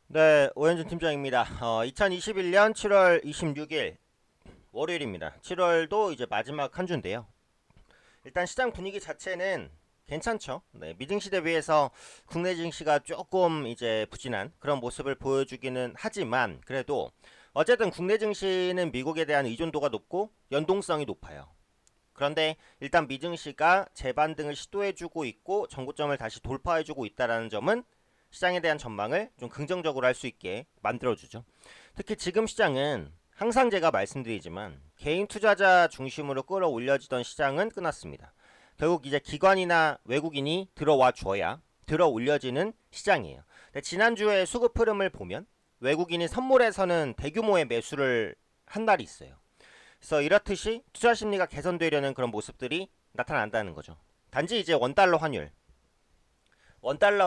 네, 오현준 팀장입니다. 2021년 7월 26일 월요일입니다. 7월도 이제 마지막 한 주인데요. 일단 시장 분위기 자체는 괜찮죠. 네, 미증시 대비해서 국내 증시가 조금 이제 부진한 그런 모습을 보여주기는 하지만 그래도 어쨌든 국내 증시는 미국에 대한 의존도가 높고 연동성이 높아요. 그런데 일단 미증시가 재반등을 시도해주고 있고 전고점을 다시 돌파해주고 있다는 점은 시장에 대한 전망을 좀 긍정적으로 할 수 있게 만들어주죠. 특히 지금 시장은 항상 제가 말씀드리지만 개인 투자자 중심으로 끌어올려지던 시장은 끝났습니다. 결국 이제 기관이나 외국인이 들어와 줘야 들어올려지는 시장이에요. 근데 지난주에 수급 흐름을 보면 외국인이 선물에서는 대규모의 매수를 한 날이 있어요. 그래서 이렇듯이 투자 심리가 개선되려는 그런 모습들이 나타난다는 거죠. 단지 이제 원달러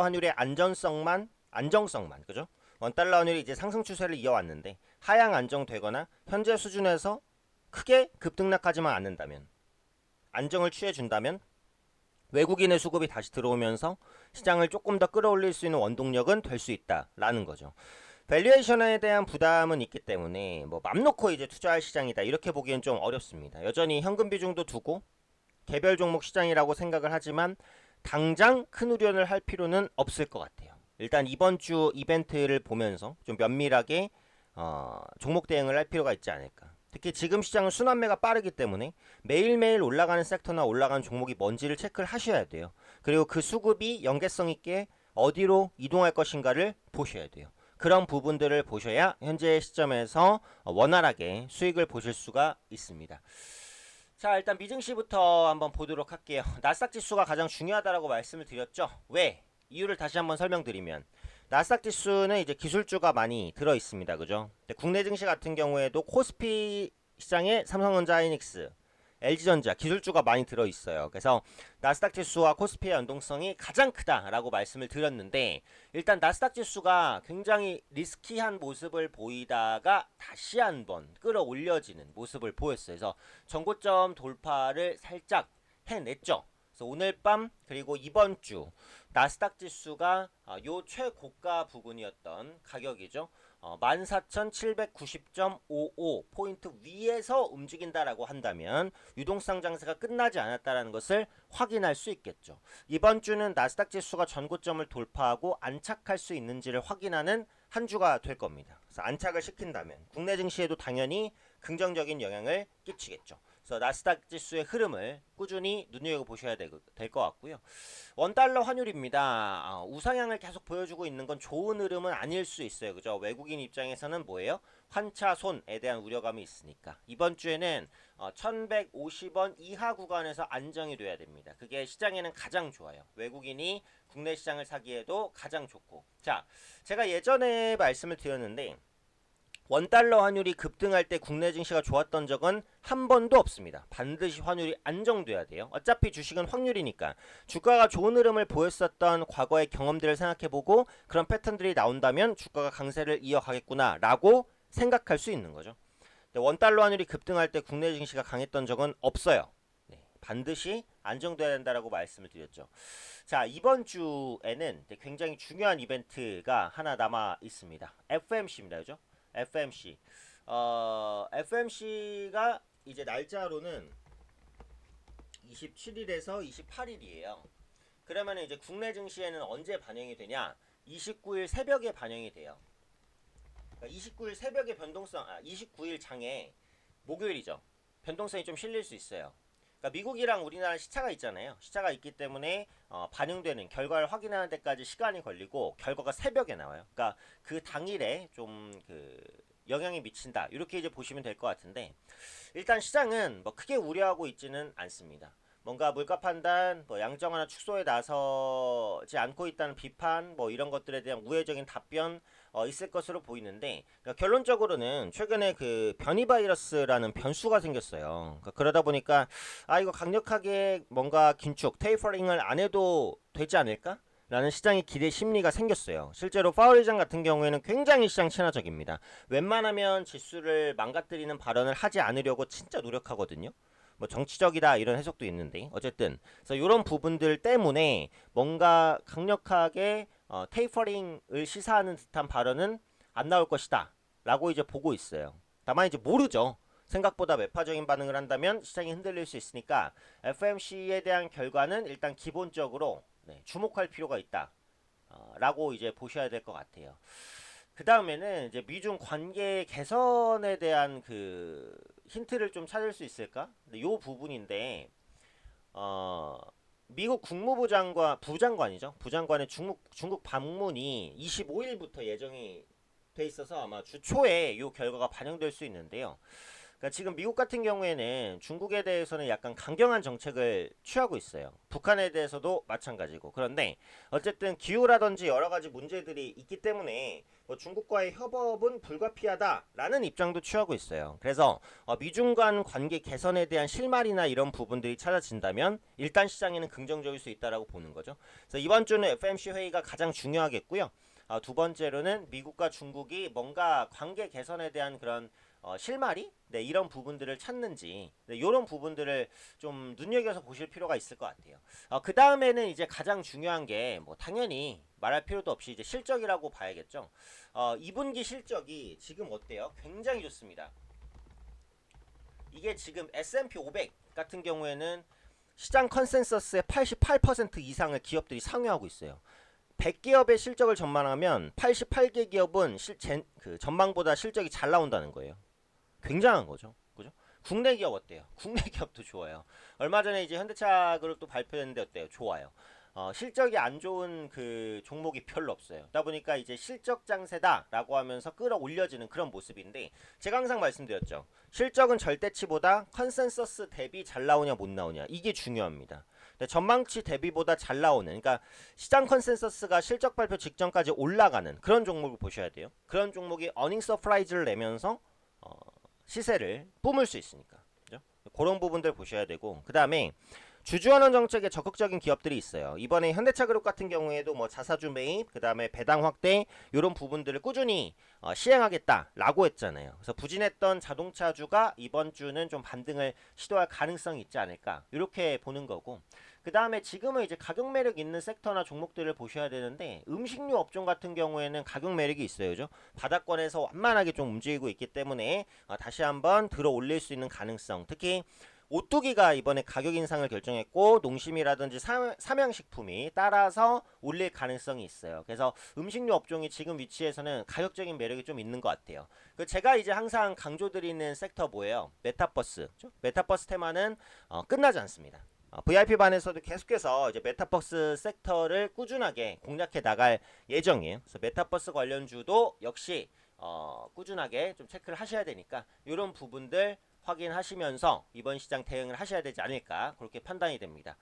환율의 안정성만 그죠? 원달러 환율이 이제 상승 추세를 이어왔는데 하향 안정되거나 현재 수준에서 크게 급등락하지만 않는다면 안정을 취해준다면 외국인의 수급이 다시 들어오면서 시장을 조금 더 끌어올릴 수 있는 원동력은 될 수 있다라는 거죠. 밸류에이션에 대한 부담은 있기 때문에 뭐 맘 놓고 이제 투자할 시장이다 이렇게 보기엔 좀 어렵습니다. 여전히 현금 비중도 두고 개별 종목 시장이라고 생각을 하지만 당장 큰 우려를 할 필요는 없을 것 같아요. 일단 이번 주 이벤트를 보면서 좀 면밀하게 종목 대응을 할 필요가 있지 않을까. 특히 지금 시장은 순환매가 빠르기 때문에 매일매일 올라가는 섹터나 올라가는 종목이 뭔지를 체크를 하셔야 돼요. 그리고 그 수급이 연계성 있게 어디로 이동할 것인가를 보셔야 돼요. 그런 부분들을 보셔야 현재 시점에서 원활하게 수익을 보실 수가 있습니다. 자, 일단 미증시부터 한번 보도록 할게요. 나스닥 지수가 가장 중요하다라고 말씀을 드렸죠. 왜? 이유를 다시 한번 설명드리면 나스닥 지수는 이제 기술주가 많이 들어 있습니다. 그죠? 국내 증시 같은 경우에도 코스피 시장에 삼성전자 하이닉스, LG전자 기술주가 많이 들어 있어요. 그래서 나스닥 지수와 코스피의 연동성이 가장 크다라고 말씀을 드렸는데 일단 나스닥 지수가 굉장히 리스키한 모습을 보이다가 다시 한번 끌어올려지는 모습을 보였어요. 그래서 전고점 돌파를 살짝 해냈죠. 그래서 오늘 밤 그리고 이번 주 나스닥 지수가 요 최고가 부근이었던 가격이죠. 14,790.55 포인트 위에서 움직인다라고 한다면 유동성 장세가 끝나지 않았다라는 것을 확인할 수 있겠죠. 이번 주는 나스닥 지수가 전고점을 돌파하고 안착할 수 있는지를 확인하는 한 주가 될 겁니다. 그래서 안착을 시킨다면 국내 증시에도 당연히 긍정적인 영향을 끼치겠죠. 그래서 나스닥 지수의 흐름을 꾸준히 눈여겨보셔야 될 것 같고요. 원달러 환율입니다. 우상향을 계속 보여주고 있는 건 좋은 흐름은 아닐 수 있어요. 그죠? 외국인 입장에서는 뭐예요? 환차손에 대한 우려감이 있으니까. 이번 주에는 1150원 이하 구간에서 안정이 돼야 됩니다. 그게 시장에는 가장 좋아요. 외국인이 국내 시장을 사기에도 가장 좋고. 자, 제가 예전에 말씀을 드렸는데 원달러 환율이 급등할 때 국내 증시가 좋았던 적은 한 번도 없습니다. 반드시 환율이 안정돼야 돼요. 어차피 주식은 확률이니까 주가가 좋은 흐름을 보였었던 과거의 경험들을 생각해보고 그런 패턴들이 나온다면 주가가 강세를 이어가겠구나라고 생각할 수 있는 거죠. 원달러 환율이 급등할 때 국내 증시가 강했던 적은 없어요. 네, 반드시 안정돼야 된다라고 말씀을 드렸죠. 자, 이번 주에는 굉장히 중요한 이벤트가 하나 남아 있습니다. FMC입니다. 그죠? FMC. FMC가 이제 날짜로는 27일에서 28일이에요. 그러면 이제 국내 증시에는 언제 반영이 되냐? 29일 새벽에 반영이 돼요. 그러니까 29일 새벽에 29일 장에 목요일이죠. 변동성이 좀 실릴 수 있어요. 그러니까 미국이랑 우리나라 시차가 있잖아요. 시차가 있기 때문에 반영되는 결과를 확인하는 데까지 시간이 걸리고 결과가 새벽에 나와요. 그러니까 그 당일에 좀 영향이 미친다. 이렇게 이제 보시면 될 것 같은데 일단 시장은 뭐 크게 우려하고 있지는 않습니다. 뭔가 물가 판단, 뭐 양적 완화 축소에 나서지 않고 있다는 비판, 뭐 이런 것들에 대한 우회적인 답변 있을 것으로 보이는데 그러니까 결론적으로는 최근에 그 변이 바이러스라는 변수가 생겼어요. 그러다 보니까 이거 강력하게 뭔가 긴축, 테이퍼링을 안 해도 되지 않을까? 라는 시장의 기대 심리가 생겼어요. 실제로 파월 의장 같은 경우에는 굉장히 시장 친화적입니다. 웬만하면 지수를 망가뜨리는 발언을 하지 않으려고 진짜 노력하거든요. 뭐 정치적이다 이런 해석도 있는데 어쨌든 그래서 이런 부분들 때문에 뭔가 강력하게 테이퍼링을 시사하는 듯한 발언은 안 나올 것이다 라고 이제 보고 있어요. 다만 이제 모르죠. 생각보다 매파적인 반응을 한다면 시장이 흔들릴 수 있으니까 FMC에 대한 결과는 일단 기본적으로 주목할 필요가 있다 라고 이제 보셔야 될 것 같아요. 그 다음에는 이제 미중 관계 개선에 대한 그 힌트를 좀 찾을 수 있을까? 요 부분인데 미국 국무부 장관 부장관이죠. 부장관의 중국 방문이 25일부터 예정이 돼 있어서 아마 주 초에 이 결과가 반영될 수 있는데요. 그러니까 지금 미국 같은 경우에는 중국에 대해서는 약간 강경한 정책을 취하고 있어요. 북한에 대해서도 마찬가지고. 그런데 어쨌든 기후라든지 여러 가지 문제들이 있기 때문에 뭐 중국과의 협업은 불가피하다라는 입장도 취하고 있어요. 그래서 미중 간 관계 개선에 대한 실마리나 이런 부분들이 찾아진다면 일단 시장에는 긍정적일 수 있다라고 보는 거죠. 그래서 이번 주는 FMC 회의가 가장 중요하겠고요. 두 번째로는 미국과 중국이 뭔가 관계 개선에 대한 그런 실마리? 네, 이런 부분들을 찾는지 이런 부분들을 좀 눈여겨서 보실 필요가 있을 것 같아요. 그 다음에는 이제 가장 중요한 게 뭐 당연히 말할 필요도 없이 이제 실적이라고 봐야겠죠. 2분기 실적이 지금 어때요? 굉장히 좋습니다. 이게 지금 S&P 500 같은 경우에는 시장 컨센서스의 88% 이상을 기업들이 상회하고 있어요. 100기업의 실적을 전망하면 88개 기업은 그 전망보다 실적이 잘 나온다는 거예요. 굉장한 거죠. 그죠? 국내 기업 어때요? 국내 기업도 좋아요. 얼마 전에 이제 현대차 그룹도 발표했는데 어때요? 좋아요. 실적이 안 좋은 그 종목이 별로 없어요. 그러다 보니까 이제 실적 장세다라고 하면서 끌어올려지는 그런 모습인데 제가 항상 말씀드렸죠. 실적은 절대치보다 컨센서스 대비 잘 나오냐 못 나오냐 이게 중요합니다. 전망치 대비보다 잘 나오는 그러니까 시장 컨센서스가 실적 발표 직전까지 올라가는 그런 종목을 보셔야 돼요. 그런 종목이 어닝 서프라이즈를 내면서 시세를 뿜을 수 있으니까 그죠? 그런 부분들 보셔야 되고 그 다음에 주주환원 정책에 적극적인 기업들이 있어요. 이번에 현대차그룹 같은 경우에도 뭐 자사주 매입, 그 다음에 배당 확대 이런 부분들을 꾸준히 시행하겠다라고 했잖아요. 그래서 부진했던 자동차주가 이번 주는 좀 반등을 시도할 가능성이 있지 않을까 이렇게 보는 거고 그 다음에 지금은 이제 가격 매력 있는 섹터나 종목들을 보셔야 되는데 음식료 업종 같은 경우에는 가격 매력이 있어요. 그죠? 바닥권에서 완만하게 좀 움직이고 있기 때문에 다시 한번 들어 올릴 수 있는 가능성 특히 오뚜기가 이번에 가격 인상을 결정했고 농심이라든지 삼양식품이 따라서 올릴 가능성이 있어요. 그래서 음식료 업종이 지금 위치에서는 가격적인 매력이 좀 있는 것 같아요. 제가 이제 항상 강조드리는 섹터 뭐예요? 메타버스. 메타버스 테마는 끝나지 않습니다. VIP 반에서도 계속해서 이제 메타버스 섹터를 꾸준하게 공략해 나갈 예정이에요. 그래서 메타버스 관련주도 역시 꾸준하게 좀 체크를 하셔야 되니까 이런 부분들 확인하시면서 이번 시장 대응을 하셔야 되지 않을까 그렇게 판단이 됩니다.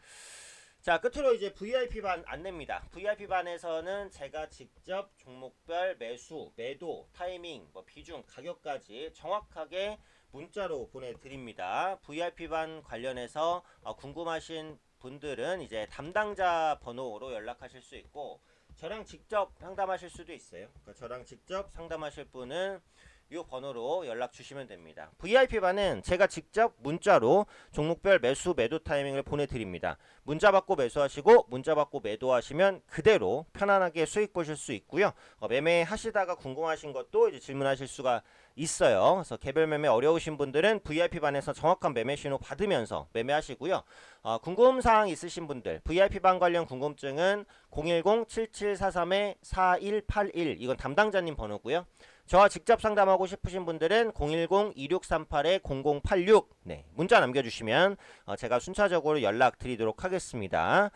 자 끝으로 이제 VIP 반 안내입니다. VIP 반에서는 제가 직접 종목별 매수, 매도, 타이밍, 뭐 비중, 가격까지 정확하게 문자로 보내드립니다. VIP 반 관련해서 궁금하신 분들은 이제 담당자 번호로 연락하실 수 있고 저랑 직접 상담하실 수도 있어요. 그러니까 저랑 직접 상담하실 분은 이 번호로 연락 주시면 됩니다. VIP반은 제가 직접 문자로 종목별 매수 매도 타이밍을 보내드립니다. 문자 받고 매수하시고 문자 받고 매도하시면 그대로 편안하게 수익 보실 수 있고요. 매매하시다가 궁금하신 것도 이제 질문하실 수가 있어요. 그래서 개별 매매 어려우신 분들은 VIP반에서 정확한 매매 신호 받으면서 매매하시고요. 궁금사항 있으신 분들 VIP반 관련 궁금증은 010-7743-4181 이건 담당자님 번호고요. 저와 직접 상담하고 싶으신 분들은 010-2638-0086 네, 문자 남겨주시면 제가 순차적으로 연락드리도록 하겠습니다.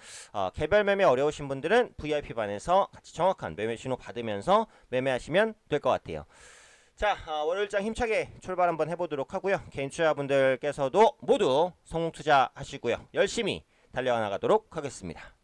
개별 매매 어려우신 분들은 VIP반에서 같이 정확한 매매 신호 받으면서 매매하시면 될 것 같아요. 자, 월요일장 힘차게 출발 한번 해보도록 하고요. 개인 투자분들께서도 모두 성공 투자하시고요. 열심히 달려나가도록 하겠습니다.